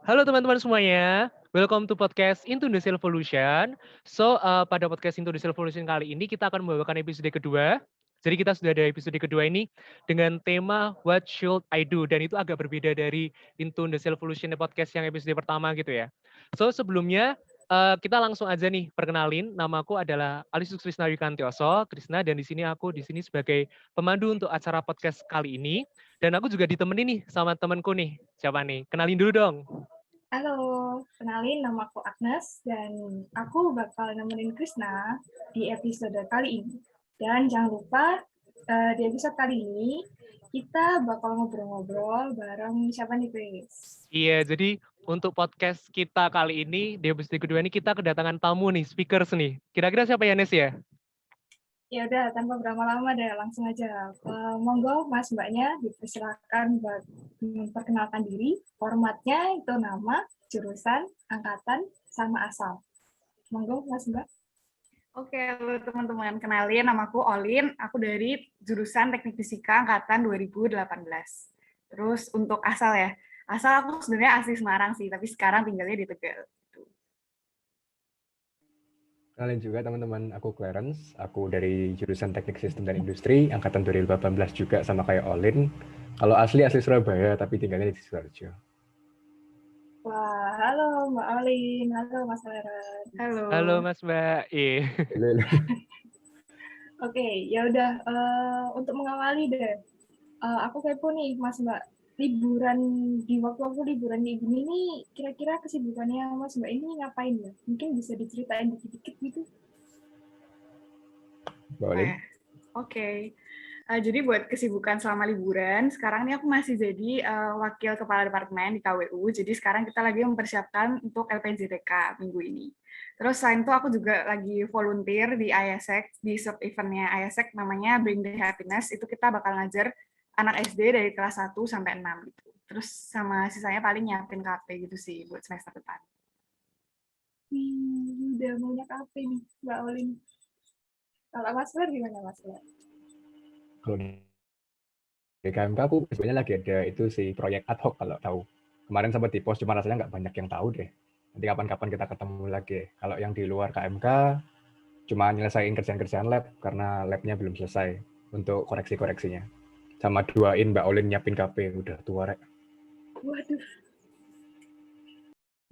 Halo teman-teman semuanya, welcome to podcast Into the Evolution. Pada podcast Into the Evolution kali ini kita akan membawakan episode kedua. Jadi kita sudah ada episode kedua ini dengan tema What Should I Do? Dan itu agak berbeda dari Into the Evolution podcast yang episode pertama gitu ya. Sebelumnya kita langsung aja nih perkenalin. Namaku adalah Alisius Krisna Wikantioso, Krisna, dan aku di sini sebagai pemandu untuk acara podcast kali ini. Dan aku juga ditemenin nih sama temanku nih. Siapa nih? Kenalin dulu dong. Halo, kenalin nama aku Agnes dan aku bakal nemenin Krisna di episode kali ini. Dan jangan lupa di episode kali ini kita bakal ngobrol-ngobrol bareng siapa nih, Kris? Iya, jadi untuk podcast kita kali ini, di episode kedua ini kita kedatangan tamu nih, speakers nih. Kira-kira siapa ya, Nes ya? Ya udah, tanpa berlama-lama deh, langsung aja. Monggo Mas Mbaknya dipersilakan buat memperkenalkan diri. Formatnya itu nama, jurusan, angkatan, sama asal. Monggo Mas Mbak. Oke, halo teman-teman. Kenalin, namaku Olin. Aku dari jurusan Teknik Fisika angkatan 2018. Terus untuk asal ya, asal aku sebenarnya asli Semarang sih, tapi sekarang tinggalnya di Tegal. Kenalin juga teman-teman, aku Clarence. Aku dari jurusan Teknik Sistem dan Industri, angkatan 2018 juga sama kayak Olin. Kalau asli Surabaya, tapi tinggalnya di Sidoarjo. Wah, halo Mbak Olin, halo Mas Leren. Halo Mas Mbak. Oke, ya udah untuk mengawali deh. Aku kepo nih Mas Mbak. Liburan di waktu-waktu liburan kayak gini nih, kira-kira kesibukannya Mas Mbak ini ngapain ya? Mungkin bisa diceritain dikit-dikit gitu. Mbak Olin? Oke. Jadi buat kesibukan selama liburan, sekarang ini aku masih jadi wakil kepala departemen di KWU. Jadi sekarang kita lagi mempersiapkan untuk LPJTK minggu ini. Terus selain itu aku juga lagi volunteer di ISEC, di sub-eventnya ISEC namanya Bring the Happiness. Itu kita bakal ngajar anak SD dari kelas 1 sampai 6 gitu. Terus sama sisanya paling nyiapin KP gitu sih buat semester depan. Udah banyak apa nih Mbak Olin? Kalau Mas Ler gimana Mas Ler? Kalau di KMK aku sebenarnya lagi ada itu sih proyek ad hoc kalau tahu. Kemarin sempat di post, cuma rasanya nggak banyak yang tahu deh. Nanti kapan-kapan kita ketemu lagi. Kalau yang di luar KMK, cuma nyelesain kerjaan-kerjaan lab karena labnya belum selesai untuk koreksi-koreksinya. Sama duain Mbak Olin nyiapin KP, udah tua rek. Waduh.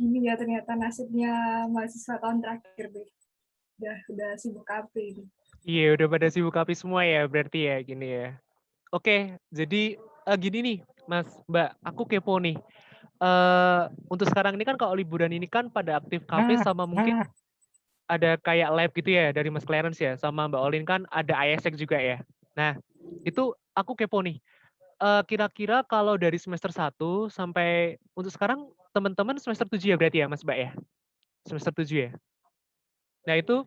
Ini ya ternyata nasibnya mahasiswa tahun terakhir deh. Udah sibuk KP ini. Iya, udah pada sibuk KP semua ya, berarti ya gini ya. Oke, jadi gini nih, Mas Mbak, aku kepo nih. Untuk sekarang ini kan kalau liburan ini kan pada aktif KP sama mungkin ada kayak lab gitu ya dari Mas Clarence ya, sama Mbak Olin kan ada ISEC juga ya. Nah, itu aku kepo nih. Kira-kira kalau dari semester 1 sampai untuk sekarang teman-teman semester 7 ya berarti ya Mas Mbak ya? Semester 7 ya? Nah itu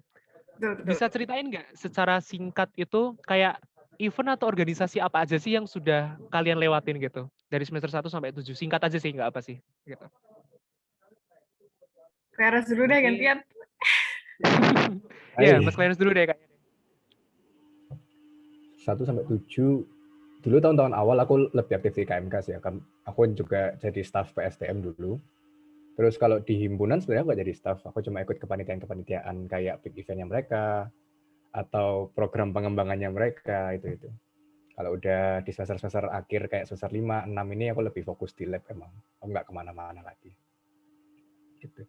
Betul. bisa ceritain nggak secara singkat itu kayak event atau organisasi apa aja sih yang sudah kalian lewatin gitu? Dari semester 1 sampai 7. Singkat aja sih, nggak apa sih. Gitu. Clarence dulu deh gantian. Ya, Mas Clarence dulu deh kayaknya. 1 sampai 7. Dulu tahun-tahun awal aku lebih aktif di KMK sih. Aku juga jadi staf PSTM dulu. Terus kalau di himpunan sebenarnya nggak jadi staf. Aku cuma ikut kepanitiaan-kepanitiaan kayak big eventnya mereka atau program pengembangannya mereka itu. Kalau udah di semester-semester akhir kayak semester 5, 6 ini aku lebih fokus di lab emang. Aku nggak kemana-mana lagi. Gitu.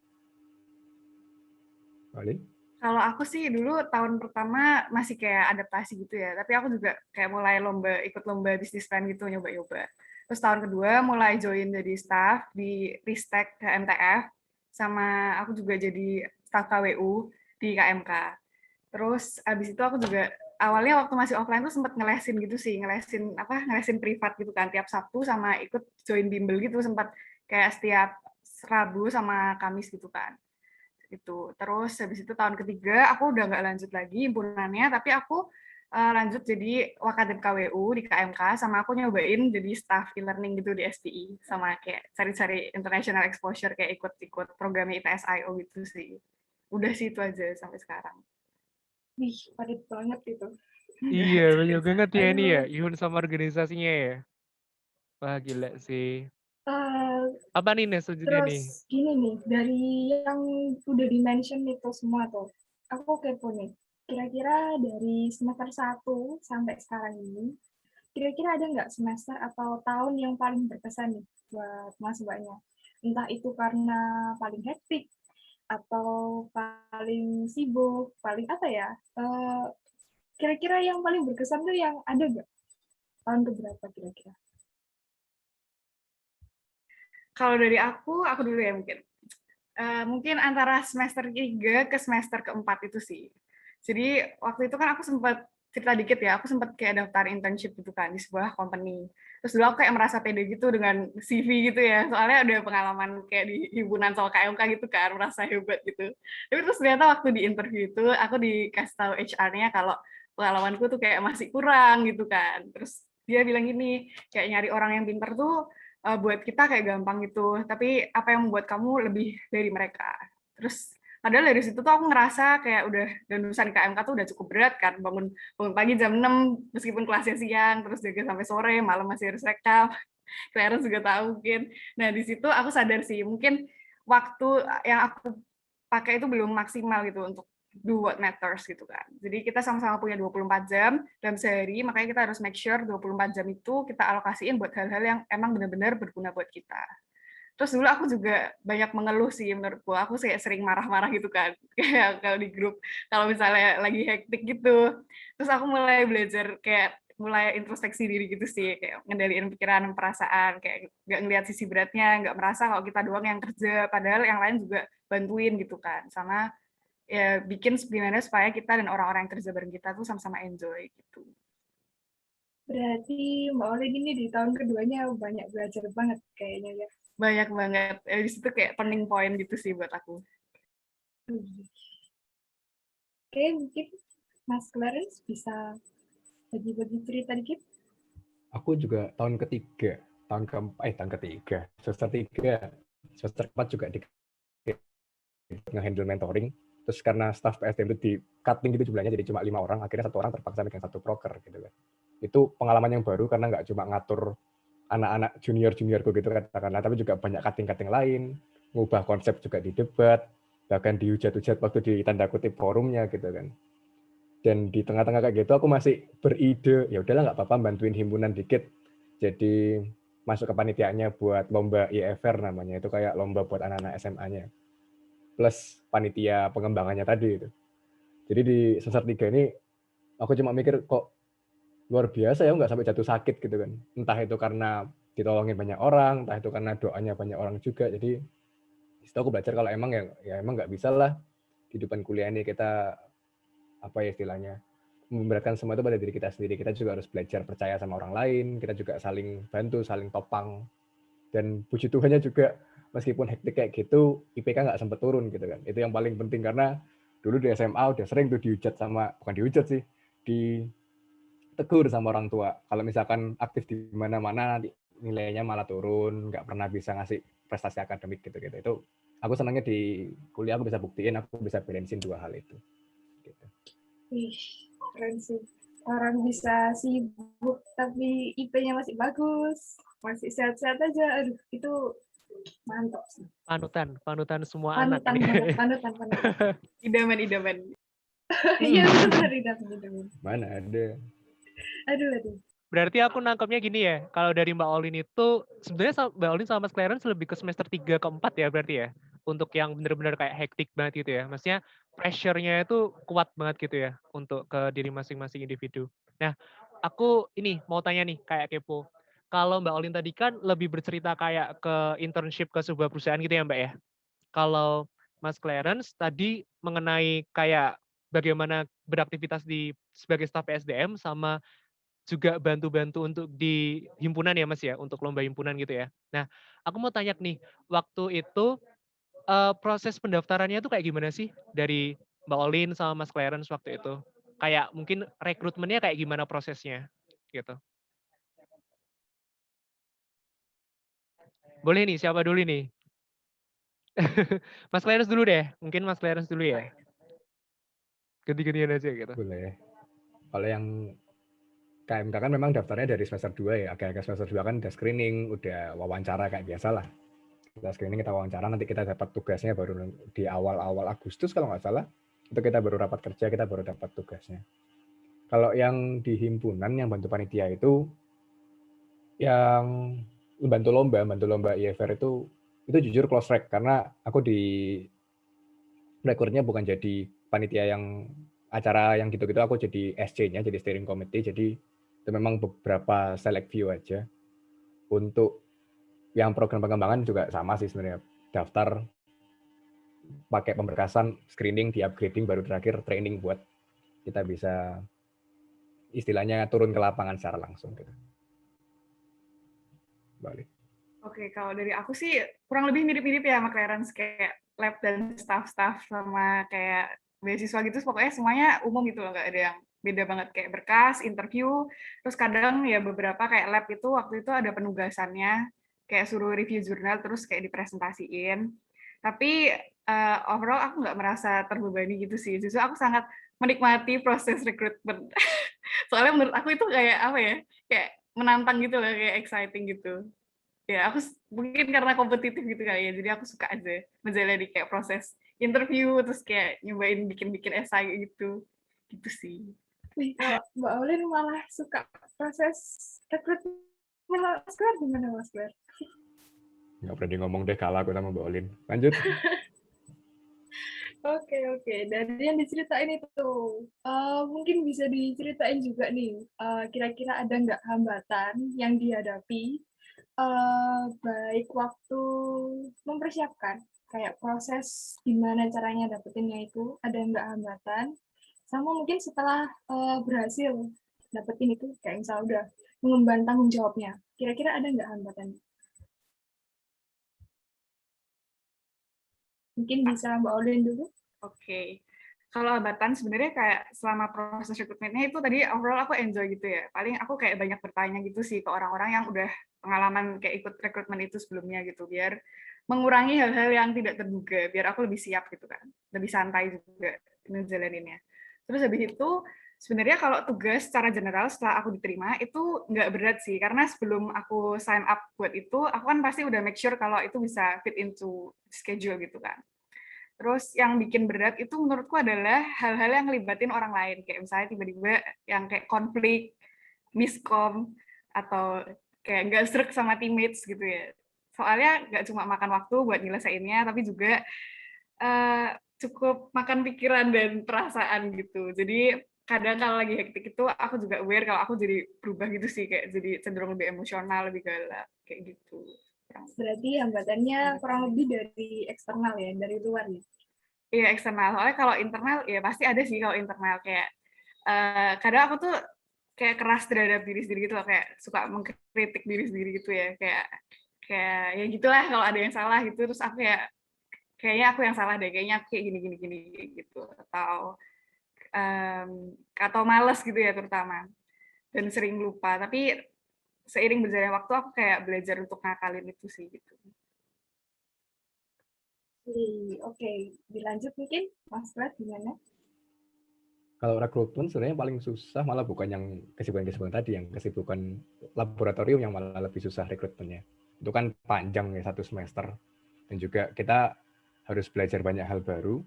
Olin? Kalau aku sih dulu tahun pertama masih kayak adaptasi gitu ya, tapi aku juga kayak mulai ikut lomba bisnis plan gitu, nyoba-nyoba. Terus tahun kedua mulai join jadi staff di Ristek MTF, sama aku juga jadi staff KWU di KMK. Terus abis itu aku juga awalnya waktu masih offline tuh sempat ngelesin gitu sih, ngelesin privat gitu kan, tiap Sabtu sama ikut join bimbel gitu, sempat kayak setiap Rabu sama Kamis gitu kan. Itu terus habis itu tahun ketiga aku udah nggak lanjut lagi himpunannya, tapi aku lanjut jadi Wakadep KWU di KMK, sama aku nyobain jadi staff e-learning gitu di SPI, sama kayak cari-cari international exposure, kayak ikut-ikut programnya ITS.io gitu sih. Udah sih itu aja sampai sekarang. Wih, padat banget itu. Iya, banyak banget ya ini ya, Aduh. event sama organisasinya ya. Wah, gila sih. Apa nih Nes selanjutnya nih? Terus gini nih, dari yang udah di-mention itu semua tuh, aku kepo nih. Kira-kira dari semester 1 sampai sekarang ini, kira-kira ada nggak semester atau tahun yang paling berkesan nih buat Mas Mbaknya? Entah itu karena paling hektik, atau paling sibuk, paling apa ya? Kira-kira yang paling berkesan tuh yang ada nggak? Tahun keberapa kira-kira? Kalau dari aku dulu ya mungkin. Mungkin antara semester 3 ke semester keempat itu sih. Jadi waktu itu kan aku sempat cerita dikit ya, aku sempat kayak daftar internship gitu kan di sebuah company. Terus dulu aku kayak merasa pede gitu dengan CV gitu ya, soalnya ada pengalaman kayak di himpunan sama KMK gitu kan, merasa hebat gitu. Tapi terus ternyata waktu di interview itu aku dikasih tahu HR-nya kalau pengalamanku tuh kayak masih kurang gitu kan. Terus dia bilang gini, kayak nyari orang yang pinter tuh buat kita kayak gampang gitu, tapi apa yang membuat kamu lebih dari mereka. Terus padahal dari situ tuh aku ngerasa kayak udah dandusan KMK tuh udah cukup berat kan, bangun pagi jam 6 meskipun kelasnya siang, terus jaga sampai sore, malam masih harus rekap. Clarence juga tahu mungkin. Nah di situ aku sadar sih, mungkin waktu yang aku pakai itu belum maksimal gitu untuk do what matters gitu kan. Jadi kita sama-sama punya 24 jam dalam sehari, makanya kita harus make sure 24 jam itu kita alokasiin buat hal-hal yang emang benar-benar berguna buat kita. Terus dulu aku juga banyak mengeluh sih menurutku. Aku kayak sering marah-marah gitu kan. Kayak kalau di grup, kalau misalnya lagi hektik gitu. Terus aku mulai belajar kayak mulai introspeksi diri gitu sih, kayak ngendaliin pikiran, perasaan, kayak nggak ngeliat sisi beratnya, nggak merasa kalau kita doang yang kerja, padahal yang lain juga bantuin gitu kan. Sama ya bikin gimana supaya kita dan orang-orang yang kerja bareng kita tuh sama-sama enjoy gitu. Berarti Mbak Olin ini di tahun keduanya banyak belajar banget kayaknya ya. Banyak banget. Di situ kayak turning point gitu sih buat aku. Oke, mungkin Mas Clarence bisa bagi-bagi cerita dikit. Aku juga tahun ketiga, semester 3, semester 4 juga di nge-handle mentoring. Terus karena staff PSDM itu di cutting gitu jumlahnya jadi cuma 5 orang, akhirnya 1 orang terpaksa megang 1 proker gitu kan. Itu pengalaman yang baru karena nggak cuma ngatur anak-anak junior-juniorku gitu katakanlah, tapi juga banyak cutting-cutting lain, ngubah konsep juga di debat, bahkan dihujat-hujat waktu di tanda kutip forumnya gitu kan. Dan di tengah-tengah kayak gitu aku masih beride, ya udahlah nggak apa-apa bantuin himpunan dikit. Jadi masuk ke panitianya buat lomba IFR namanya, itu kayak lomba buat anak-anak SMA-nya. Plus panitia pengembangannya tadi itu. Jadi di semester 3 ini aku cuma mikir kok luar biasa ya, nggak sampai jatuh sakit gitu kan. Entah itu karena ditolongin banyak orang, entah itu karena doanya banyak orang juga. Jadi di situ aku belajar kalau emang ya emang nggak bisa lah di depan kuliah ini kita apa ya istilahnya memberatkan semua itu pada diri kita sendiri. Kita juga harus belajar percaya sama orang lain, kita juga saling bantu, saling topang. Dan puji Tuhannya juga meskipun hektik kayak gitu, IPK nggak sempat turun gitu kan. Itu yang paling penting karena dulu di SMA udah sering tuh dihujat sama, bukan dihujat sih, ditegur sama orang tua. Kalau misalkan aktif di mana-mana nanti nilainya malah turun, nggak pernah bisa ngasih prestasi akademik gitu-gitu. Itu aku senangnya di kuliah aku bisa buktiin, aku bisa balancein 2 hal itu. Gitu. Wih, keren sih. Orang bisa sibuk tapi IP-nya masih bagus, masih sehat-sehat aja. Aduh, itu mantap sih. Panutan semua anak Panutan ini. banget, panutan. Idaman. Iya, benar, idaman. Mana ada. Aduh. Berarti aku nangkepnya gini ya, kalau dari Mbak Olin itu sebenarnya Mbak Olin sama Mas Clarence lebih ke semester 3 ke 4 ya berarti ya. Untuk yang benar-benar kayak hektik banget gitu ya. Maksudnya pressure-nya itu kuat banget gitu ya untuk ke diri masing-masing individu. Nah, aku ini mau tanya nih kayak kepo. Kalau Mbak Olin tadi kan lebih bercerita kayak ke internship ke sebuah perusahaan gitu ya Mbak ya. Kalau Mas Clarence tadi mengenai kayak bagaimana beraktivitas di sebagai staf SDM sama juga bantu-bantu untuk di himpunan ya Mas ya, untuk lomba himpunan gitu ya. Nah, aku mau tanya nih, waktu itu proses pendaftarannya itu kayak gimana sih dari Mbak Olin sama Mas Clarence waktu itu? Kayak mungkin rekrutmennya kayak gimana prosesnya gitu. Boleh nih, siapa dulu nih? Mas Clarence dulu deh, mungkin Mas Clarence dulu ya. Ganti-gantian aja gitu. Boleh. Kalau yang KMK kan memang daftarnya dari semester 2 ya, agak-agak semester 2 kan udah screening, udah wawancara kayak biasa lah. Kita screening, kita wawancara, nanti kita dapat tugasnya baru di awal-awal Agustus kalau nggak salah. Itu kita baru rapat kerja, kita baru dapat tugasnya. Kalau yang di himpunan, yang bantu panitia itu, yang bantu lomba IFR itu jujur close track, karena aku di rekrutnya bukan jadi panitia yang acara yang gitu-gitu, aku jadi SC-nya, jadi steering committee, jadi itu memang beberapa select few aja. Untuk yang program pengembangan juga sama sih sebenarnya, daftar, pakai pemberkasan, screening, di upgrading, baru terakhir training buat kita bisa istilahnya turun ke lapangan secara langsung gitu. Balik. Oke, kalau dari aku sih kurang lebih mirip-mirip ya sama Clarence, kayak lab dan staff-staff sama kayak beasiswa gitu, pokoknya semuanya umum gitu loh, nggak ada yang beda banget, kayak berkas, interview, terus kadang ya beberapa kayak lab itu waktu itu ada penugasannya, kayak suruh review jurnal, terus kayak dipresentasiin. Tapi overall aku nggak merasa terbebani gitu sih, justru aku sangat menikmati proses rekrutmen. Soalnya menurut aku itu kayak apa ya, kayak menantang gitu loh, kayak exciting gitu. Ya, aku mungkin karena kompetitif gitu kali ya, jadi aku suka aja menjalani kayak proses interview, terus kayak nyobain bikin-bikin esai gitu. Gitu sih. Wih, kalau Mbak Olin malah suka proses rekrutmen Mas Glenn, gimana Mas Glenn? Nggak berani ngomong deh, kalah aku sama Mbak Olin. Lanjut. Oke. Dari yang diceritain itu, mungkin bisa diceritain juga nih, kira-kira ada nggak hambatan yang dihadapi, baik waktu mempersiapkan, kayak proses gimana caranya dapetinnya itu, ada nggak hambatan, sama mungkin setelah berhasil dapetin itu, kayak misalnya udah mengemban tanggung jawabnya, kira-kira ada nggak hambatan? Mungkin bisa Mbak Olin dulu. Oke. Kalau hambatan sebenarnya kayak selama proses rekrutmennya itu tadi overall aku enjoy gitu ya. Paling aku kayak banyak bertanya gitu sih ke orang-orang yang udah pengalaman kayak ikut rekrutmen itu sebelumnya gitu, biar mengurangi hal-hal yang tidak terduga, biar aku lebih siap gitu kan. Lebih santai juga ngejalaninnya. Terus habis itu sebenarnya kalau tugas secara general setelah aku diterima itu nggak berat sih, karena sebelum aku sign up buat itu, aku kan pasti udah make sure kalau itu bisa fit into schedule gitu kan. Terus yang bikin berat itu menurutku adalah hal-hal yang ngelibatin orang lain, kayak misalnya tiba-tiba yang kayak konflik, miskom, atau kayak nggak srek sama teammates gitu ya. Soalnya nggak cuma makan waktu buat nyelesainnya, tapi juga cukup makan pikiran dan perasaan gitu. Jadi kadang kalau lagi hektik itu aku juga aware kalau aku jadi berubah gitu sih, kayak jadi cenderung lebih emosional, lebih galak kayak gitu. Berarti hambatannya kurang lebih dari eksternal ya, dari luar ya? Iya, eksternal. Soalnya kalau internal ya pasti ada sih kalau internal, kayak kadang aku tuh kayak keras terhadap diri sendiri gitu loh, kayak suka mengkritik diri sendiri gitu ya, kayak kayak ya gitulah, kalau ada yang salah gitu terus aku ya kayaknya aku yang salah deh, kayaknya aku kayak gini gitu, atau males gitu ya terutama, dan sering lupa. Tapi seiring berjalannya waktu aku kayak belajar untuk ngakalin itu sih gitu. Oke, dilanjut mungkin Mas Brad gimana? Kalau rekrutmen sebenarnya paling susah malah bukan yang kesibukan-kesibukan tadi, yang kesibukan laboratorium yang malah lebih susah rekrutmennya. Itu kan panjang ya, 1 semester. Dan juga kita harus belajar banyak hal baru,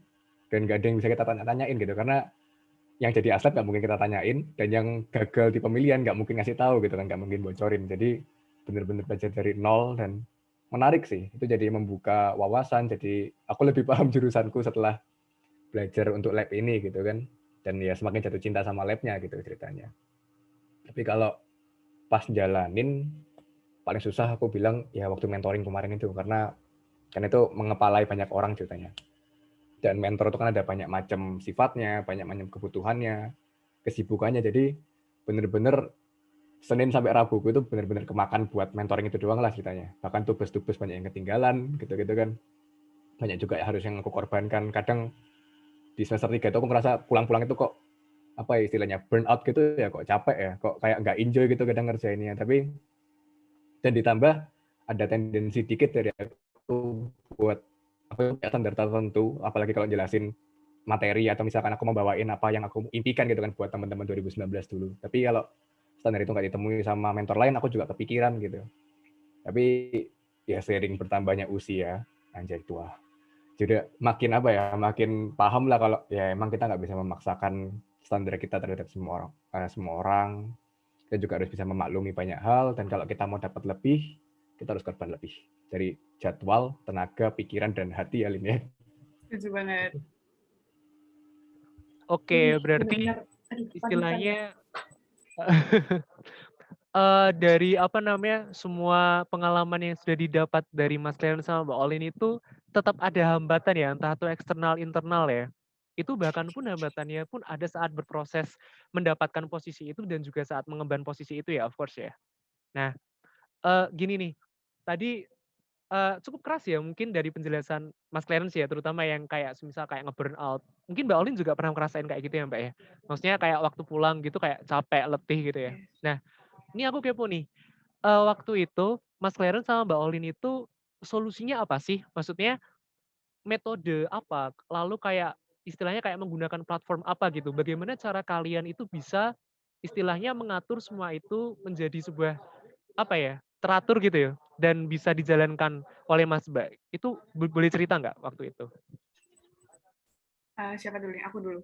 dan nggak ada yang bisa kita tanya-tanyain gitu, karena yang jadi atlet nggak mungkin kita tanyain, dan yang gagal di pemilihan nggak mungkin ngasih tahu gitu kan, nggak mungkin bocorin. Jadi benar-benar belajar dari nol, dan menarik sih. Itu jadi membuka wawasan, jadi aku lebih paham jurusanku setelah belajar untuk lab ini gitu kan. Dan ya semakin jatuh cinta sama labnya gitu ceritanya. Tapi kalau pas jalanin, paling susah aku bilang ya waktu mentoring kemarin itu, karena kan itu mengepalai banyak orang ceritanya. Dan mentor itu kan ada banyak macam sifatnya, banyak macam kebutuhannya, kesibukannya. Jadi bener-bener Senin sampai Rabu itu bener-bener kemakan buat mentoring itu doang lah ceritanya. Bahkan tugas-tugas banyak yang ketinggalan gitu-gitu kan. Banyak juga harus yang aku korbankan. Kadang di semester 3 itu aku ngerasa pulang-pulang itu kok apa ya istilahnya, burn out gitu ya, kok capek ya, kok kayak nggak enjoy gitu kadang ngerjainnya. Tapi dan ditambah ada tendensi dikit dari aku buat aku punya standar tertentu, apalagi kalau jelasin materi atau misalkan aku mau bawain apa yang aku impikan gitu kan buat teman-teman 2019 dulu. Tapi kalau standar itu nggak ditemui sama mentor lain, aku juga kepikiran gitu. Tapi ya seiring bertambahnya usia, anjay tua. Jadi makin apa ya, makin paham lah kalau ya emang kita nggak bisa memaksakan standar kita terhadap semua orang. Karena semua orang kita juga harus bisa memaklumi banyak hal, dan kalau kita mau dapat lebih, kita harus korban lebih. Dari jadwal, tenaga, pikiran, dan hati ya, Lin ya. Setuju banget. Oke, berarti benar-benar aduh, panutan ya. istilahnya dari apa namanya, semua pengalaman yang sudah didapat dari Mas Clearance sama Mbak Olin itu tetap ada hambatan ya, entah itu eksternal, internal ya. Itu bahkan pun hambatannya pun ada saat berproses mendapatkan posisi itu dan juga saat mengemban posisi itu ya, of course ya. Nah, gini nih, tadi cukup keras ya mungkin dari penjelasan Mas Clarence ya, terutama yang kayak semisal kayak nge-burnout. Mungkin Mbak Olin juga pernah ngerasain kayak gitu ya Mbak ya? Maksudnya kayak waktu pulang gitu kayak capek, letih gitu ya. Nah, ini aku kepo nih, waktu itu Mas Clarence sama Mbak Olin itu solusinya apa sih? Maksudnya metode apa? Lalu kayak istilahnya kayak menggunakan platform apa gitu? Bagaimana cara kalian itu bisa istilahnya mengatur semua itu menjadi sebuah apa ya, teratur gitu ya, dan bisa dijalankan oleh Mas Mbak. Itu boleh cerita nggak waktu itu? Siapa dulu nih? Aku dulu.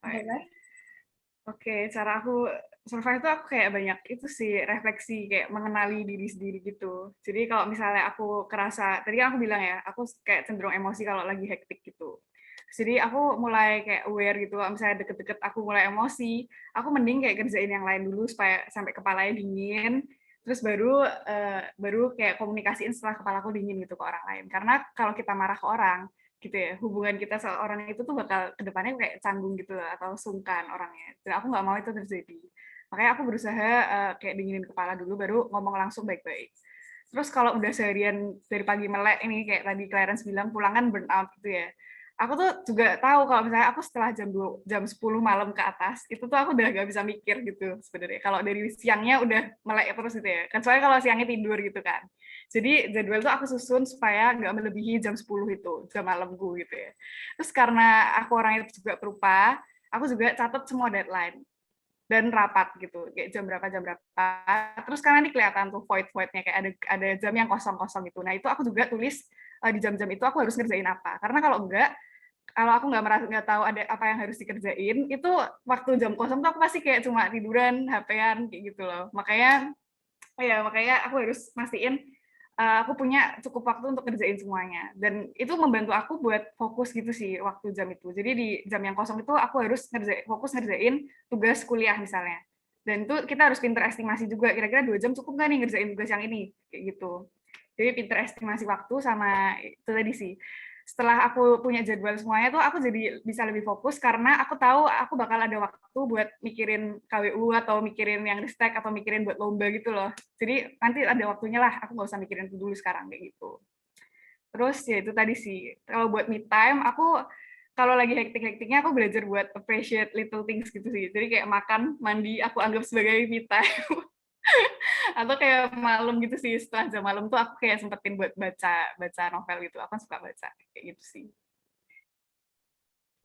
Boleh? Oke, cara aku survive itu aku kayak banyak itu sih refleksi kayak mengenali diri sendiri gitu. Jadi kalau misalnya aku kerasa, tadi kan aku bilang ya, aku kayak cenderung emosi kalau lagi hektik gitu. Jadi aku mulai kayak aware gitu, kalau misalnya deket-deket aku mulai emosi, aku mending kayak kerjain yang lain dulu supaya sampai kepalanya dingin, terus baru kayak komunikasiin setelah kepala aku dingin gitu ke orang lain. Karena kalau kita marah ke orang, gitu ya, hubungan kita sama orang itu tuh bakal kedepannya kayak canggung gitu lah, atau sungkan orangnya. Dan aku nggak mau itu terjadi. Makanya aku berusaha kayak dinginin kepala dulu, baru ngomong langsung baik-baik. Terus kalau udah seharian dari pagi melek ini, kayak tadi Clarence bilang, pulang kan burnout gitu ya. Aku tuh juga tahu kalau misalnya aku setelah jam 10 malam ke atas, itu tuh aku udah gak bisa mikir gitu sebenarnya. Kalau dari siangnya udah melek terus gitu ya. Kan soalnya kalau siangnya tidur gitu kan. Jadi jadwal tuh aku susun supaya nggak melebihi jam 10 itu, jam malamku gitu ya. Terus karena aku orangnya juga perupa, aku juga catat semua deadline dan rapat gitu, kayak jam berapa jam berapa. Terus kan nanti kelihatan tuh void-voidnya, kayak ada jam yang kosong-kosong gitu. Nah itu aku juga tulis di jam-jam itu aku harus ngerjain apa. Karena kalau aku nggak tahu ada apa yang harus dikerjain, itu waktu jam kosong tuh aku pasti kayak cuma tiduran, HP-an kayak gitu loh. Makanya aku harus mastiin aku punya cukup waktu untuk kerjain semuanya, dan itu membantu aku buat fokus gitu sih waktu jam itu. Jadi di jam yang kosong itu aku harus fokus ngerjain tugas kuliah misalnya, dan itu kita harus pinter estimasi juga, kira-kira 2 jam cukup nggak nih ngerjain tugas yang ini kayak gitu. Jadi pinter estimasi waktu, sama itu tadi sih, setelah aku punya jadwal semuanya tuh aku jadi bisa lebih fokus, karena aku tahu aku bakal ada waktu buat mikirin KWU atau mikirin yang ristek atau mikirin buat lomba gitu loh. Jadi nanti ada waktunya lah, aku nggak usah mikirin itu dulu sekarang kayak gitu. Terus ya itu tadi sih, kalau buat me time, aku kalau lagi hektik-hektiknya aku belajar buat appreciate little things gitu sih. Jadi kayak makan, mandi, aku anggap sebagai me time. Atau kayak malam gitu sih, setelah jam malam tuh aku kayak sempetin buat baca novel gitu. Aku kan suka baca kayak gitu sih.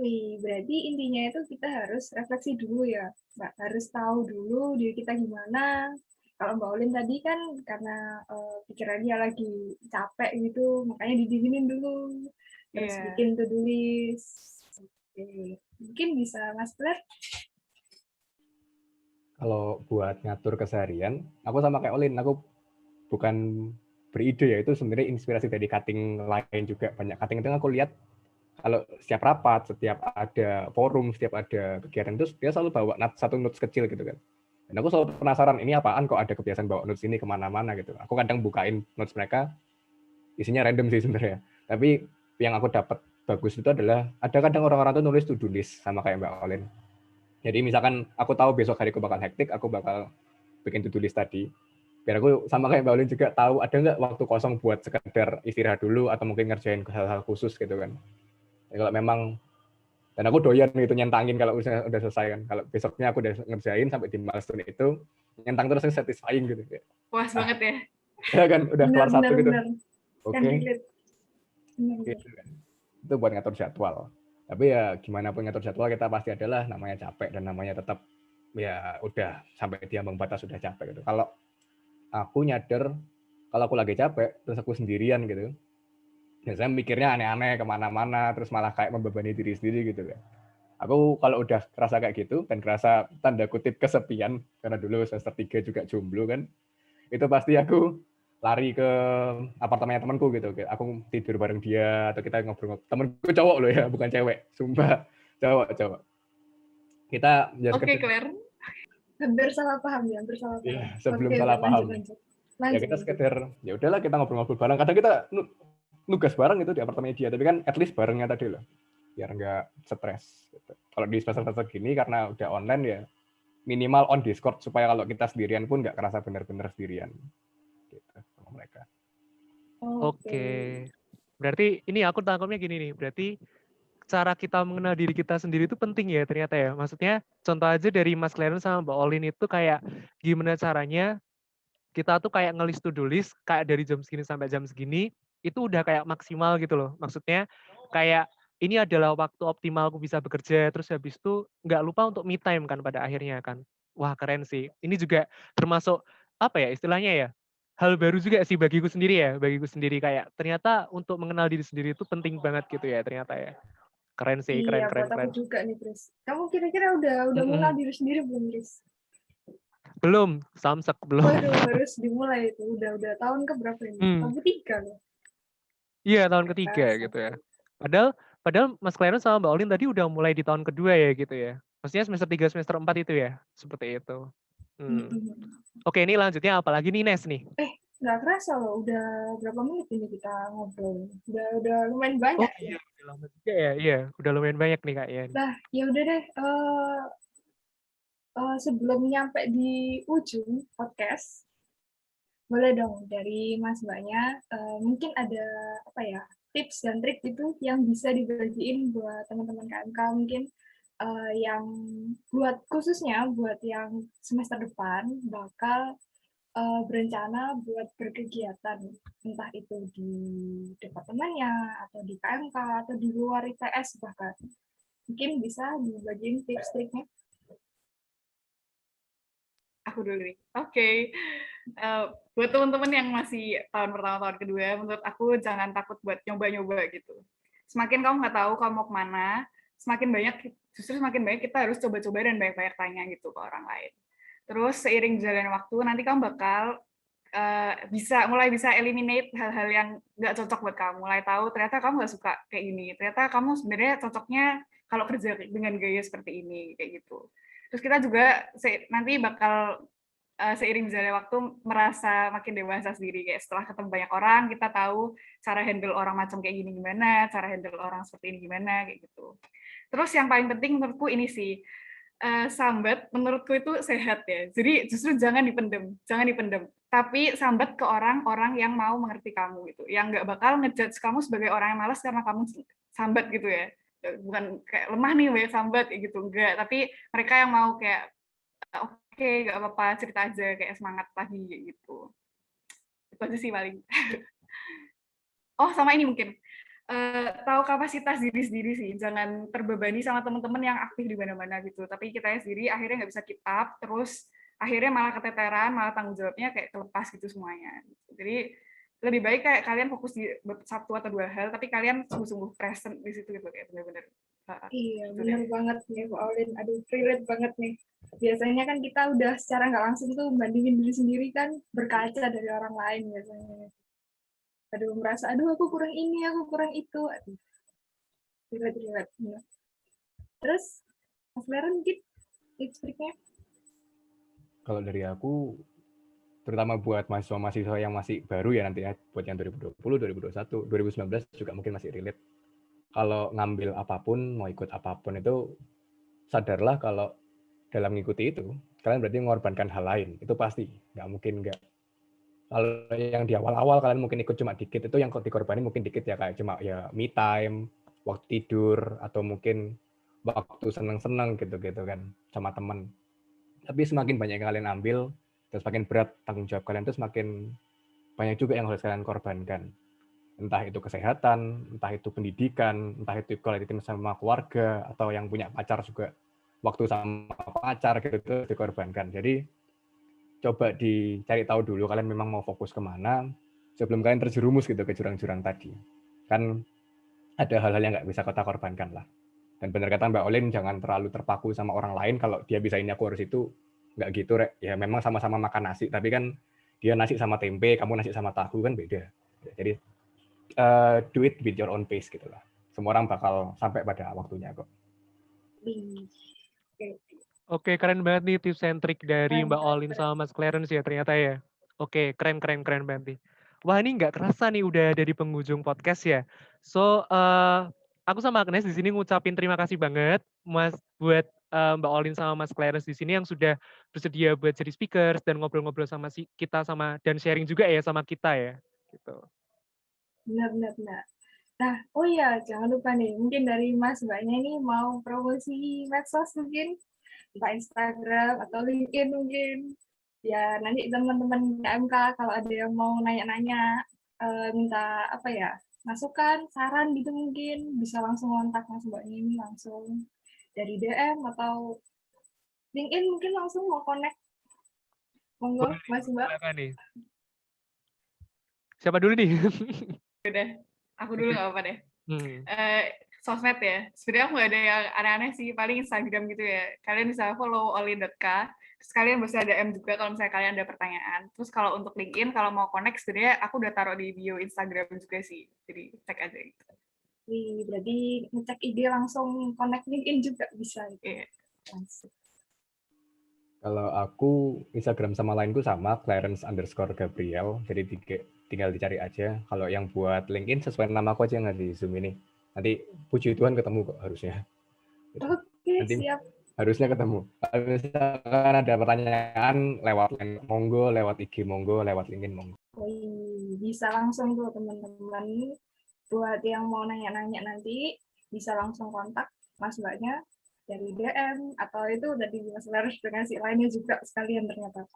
Wih, berarti intinya itu kita harus refleksi dulu ya, Mbak. Harus tahu dulu diri kita gimana. Kalau Mbak Olin tadi kan karena pikirannya lagi capek gitu, makanya didinginin dulu. Terus Iya. bikin to-do list. Oke. Mungkin bisa Mas Claire? Kalau buat ngatur keseharian, aku sama kayak Olin, aku bukan beride ya, itu sebenarnya inspirasi dari cutting lain juga. Banyak cutting itu aku lihat kalau setiap rapat, setiap ada forum, setiap ada kegiatan itu dia selalu bawa satu notes kecil gitu kan. Dan aku selalu penasaran, ini apaan kok ada kebiasaan bawa notes ini kemana-mana gitu. Aku kadang bukain notes mereka, isinya random sih sebenarnya. Tapi yang aku dapat bagus itu adalah, ada kadang orang-orang tuh nulis to-do list sama kayak Mbak Olin. Jadi misalkan aku tahu besok hariku bakal hektik, aku bakal bikin to-do list tadi. Biar aku sama kayak Mbak Olin juga tahu ada nggak waktu kosong buat sekedar istirahat dulu atau mungkin ngerjain hal-hal khusus gitu kan. Ya, kalau memang, dan aku doyan gitu nyentangin kalau udah selesai kan. Kalau besoknya aku udah ngerjain sampai di milestone itu, nyentang terus satisfying gitu. Puas banget ya. Ya kan, udah kelar satu gitu. Benar. Oke. Gitu kan. Itu buat ngatur jadwal. Tapi ya gimana pun ngatur jadwal, kita pasti adalah namanya capek, dan namanya tetap ya udah sampai di ambang batas sudah capek gitu. Kalau aku nyadar Kalau aku lagi capek, terus aku sendirian gitu, biasanya mikirnya aneh-aneh kemana-mana, terus malah kayak membebani diri sendiri gitu kan. Aku kalau udah kerasa kayak gitu, dan kerasa tanda kutip kesepian, karena dulu semester 3 juga jomblo kan, itu pasti aku lari ke apartemennya temanku gitu. Aku tidur bareng dia, atau kita ngobrol. Temenku cowok loh ya, bukan cewek. Sumpah, cowok. Kita ya Oke, sekedar, Claire. Hampir salah paham ya, hampir salah paham. ya, sebelum Oke, salah lanjut, paham. lanjut. Ya kita sekedar, ya udahlah kita ngobrol-ngobrol bareng. Kadang kita nugas bareng itu di apartemen dia, tapi kan at least barengnya tadi loh, biar nggak stres. Gitu. Kalau di semester gini karena udah online ya, minimal on Discord supaya kalau kita sendirian pun nggak kerasa benar-benar sendirian. Gitu sama mereka. Oke. Berarti ini aku tangkapnya gini nih. Berarti cara kita mengenal diri kita sendiri itu penting ya ternyata ya. Maksudnya contoh aja dari Mas Clarence sama Mbak Olin itu kayak gimana caranya kita tuh kayak ngelis to do list kayak dari jam segini sampai jam segini itu udah kayak maksimal gitu loh. Maksudnya kayak ini adalah waktu optimal aku bisa bekerja, terus habis itu nggak lupa untuk me time kan pada akhirnya kan. Wah keren sih. Ini juga termasuk apa ya istilahnya ya, hal baru juga sih bagiku sendiri kayak ternyata untuk mengenal diri sendiri itu penting banget gitu ya ternyata ya. Keren sih, Iya, buat aku keren. juga nih, Chris. Kamu kira-kira udah mengenal diri sendiri belum, Chris? Belum, samsek belum. Waduh, harus dimulai itu. Udah tahun ke berapa ini? Tahun ketiga loh. Iya, tahun ketiga gitu ya. Padahal Mas Clarence sama Mbak Olin tadi udah mulai di tahun kedua ya gitu ya. Maksudnya semester 3, semester 4 itu ya. Seperti itu. Oke, ini lanjutnya apalagi nih Nes nih? Nggak kerasa loh, udah berapa menit ini kita ngobrol. Udah lumayan banyak. Oh iya, udah lama juga ya. Iya, udah lumayan banyak nih Kak ya. Nah, ya udah deh. Sebelum nyampe di ujung podcast, boleh dong dari Mas Mbaknya, mungkin ada apa ya tips dan trik itu yang bisa dibagiin buat teman-teman KMK mungkin yang khususnya buat yang semester depan bakal berencana buat berkegiatan, entah itu di departemennya atau di KMK atau di luar ITS bahkan. Mungkin bisa dibagiin tips-triknya. Aku dulu nih. Oke. Buat teman-teman yang masih tahun pertama, tahun kedua, menurut aku jangan takut buat nyoba-nyoba gitu. Semakin kamu nggak tahu kamu mau kemana, justru semakin banyak kita harus coba-coba dan banyak-banyak tanya gitu ke orang lain. Terus seiring jalannya waktu, nanti kamu bakal mulai bisa eliminate hal-hal yang nggak cocok buat kamu. Mulai tahu ternyata kamu nggak suka kayak ini. Ternyata kamu sebenarnya cocoknya kalau kerja dengan gaya seperti ini, kayak gitu. Terus kita juga nanti bakal seiring berjalannya waktu merasa makin dewasa sendiri, kayak setelah ketemu banyak orang kita tahu cara handle orang macam kayak gini gimana, cara handle orang seperti ini gimana, kayak gitu. Terus yang paling penting menurutku ini sih, sambat menurutku itu sehat ya. Jadi justru jangan dipendem, tapi sambat ke orang-orang yang mau mengerti kamu gitu, yang nggak bakal ngejudge kamu sebagai orang yang malas karena kamu sambat gitu ya. Bukan kayak lemah nih banyak sambat gitu, enggak, tapi mereka yang mau kayak oke, nggak apa-apa, cerita aja, kayak semangat lagi gitu. Itu aja sih paling. Oh, sama ini mungkin tahu kapasitas diri sendiri sih, jangan terbebani sama teman-teman yang aktif di mana-mana gitu, tapi kita sendiri akhirnya nggak bisa keep up, terus akhirnya malah keteteran, malah tanggung jawabnya kayak kelepas gitu semuanya. Jadi lebih baik kayak kalian fokus di satu atau dua hal, tapi kalian sungguh-sungguh present di situ gitu, kayak benar-benar. Iya, benar banget nih, Pak Olin. Aduh, relate banget nih. Biasanya kan kita udah secara nggak langsung tuh bandingin diri sendiri kan, berkaca dari orang lain biasanya. Aduh, merasa, aduh aku kurang ini, aku kurang itu. Aduh, relate. Ya. Terus, Mas Leren mungkin tips triknya? Kalau dari aku, terutama buat mahasiswa-mahasiswa yang masih baru ya nanti ya, buat yang 2020, 2021, 2019 juga mungkin masih relate. Kalau ngambil apapun, mau ikut apapun itu, sadarlah kalau dalam mengikuti itu, kalian berarti mengorbankan hal lain. Itu pasti, nggak mungkin nggak. Kalau yang di awal-awal kalian mungkin ikut cuma dikit, itu yang dikorbanin mungkin dikit ya, kayak cuma ya me time, waktu tidur, atau mungkin waktu seneng-seneng gitu-gitu kan, sama teman. Tapi semakin banyak yang kalian ambil, dan semakin berat tanggung jawab kalian, itu semakin banyak juga yang harus kalian korbankan. Entah itu kesehatan, entah itu pendidikan, entah itu quality time sama keluarga, atau yang punya pacar juga, waktu sama pacar gitu itu dikorbankan. Jadi coba dicari tahu dulu kalian memang mau fokus kemana, sebelum kalian terjerumus gitu ke jurang-jurang tadi. Kan ada hal-hal yang nggak bisa kita korbankan lah. Dan benar kata Mbak Olin, jangan terlalu terpaku sama orang lain. Kalau dia bisa ini, aku harus itu. Nggak gitu, Rek. Ya memang sama-sama makan nasi, tapi kan dia nasi sama tempe, kamu nasi sama tahu kan beda. Jadi do it with your own pace gitu lah. Semua orang bakal sampai pada waktunya kok. Oke, keren banget nih tips and trick dari Keren, Mbak keren, Olin keren. sama Mas Clarence ya ternyata ya. Oke, keren banget nih. Wah, ini nggak kerasa nih udah ada di penghujung podcast ya. So, aku sama Agnes di sini ngucapin terima kasih banget Mas buat Mbak Olin sama Mas Clarence di sini yang sudah bersedia buat jadi speakers dan ngobrol-ngobrol sama kita sama dan sharing juga ya sama kita ya. Gitu. Benar, benar, benar. Nah, oh iya, jangan lupa nih, mungkin dari Mas Mbaknya ini mau promosi medsos mungkin, entah Instagram atau LinkedIn mungkin. Ya, nanti teman-teman KMK kalau ada yang mau nanya-nanya, minta apa ya, masukan, saran gitu mungkin, bisa langsung kontak Mas Mbaknya ini langsung dari DM atau LinkedIn mungkin langsung mau connect. Boleh Monggo, nih, Mas Mbak. silakan nih. Siapa dulu nih? Udah, aku dulu Oke. nggak apa-apa deh. Hmm. Sosmed ya, sebenarnya aku nggak ada yang aneh-aneh sih, paling Instagram gitu ya. Kalian bisa follow oli.k, terus kalian bisa DM juga kalau misalnya kalian ada pertanyaan. Terus kalau untuk LinkedIn, kalau mau connect, sebenarnya aku udah taruh di bio Instagram juga sih, jadi cek aja gitu. Wih, berarti ngecek IG langsung connect LinkedIn juga bisa. Iya. Langsung. Kalau aku Instagram sama lainku sama Clarence_Gabriel, jadi tinggal dicari aja. Kalau yang buat LinkedIn sesuai nama aku aja nggak di Zoom ini. Nanti puji Tuhan ketemu kok harusnya. Oke, Nanti siap. harusnya ketemu. Kalau misalkan ada pertanyaan lewat line monggo, lewat IG monggo, lewat LinkedIn monggo. Wih, bisa langsung tuh teman-teman. Buat yang mau nanya-nanya nanti, bisa langsung kontak Mas Mbaknya dari DM, atau itu udah di Mas Laris dengan si lainnya juga sekalian ternyata.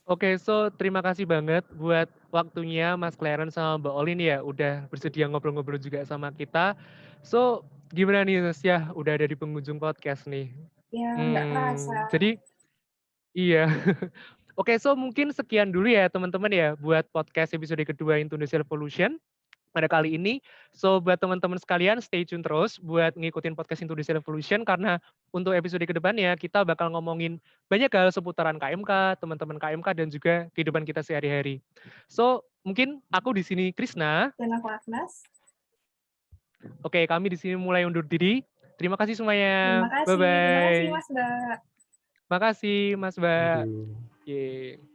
Oke, so terima kasih banget buat waktunya Mas Clarence sama Mbak Olin ya, udah bersedia ngobrol-ngobrol juga sama kita. So, gimana nih Mas ya, udah ada di penghujung podcast nih. Ya, nggak terasa. Jadi, iya. Oke, so mungkin sekian dulu ya teman-teman ya, buat podcast episode kedua Indonesia Revolution pada kali ini. So buat teman-teman sekalian stay tune terus buat ngikutin podcast Indonesia Revolution karena untuk episode kedepannya kita bakal ngomongin banyak hal seputaran KMK, teman-teman KMK dan juga kehidupan kita sehari-hari. So mungkin aku di sini Krisna. Dan aku Agnes. Oke, kami di sini mulai undur diri. Terima kasih semuanya. Terima kasih Bye-bye. Mas Mbak. Makasih Mas Thank Mbak. you. Yeay.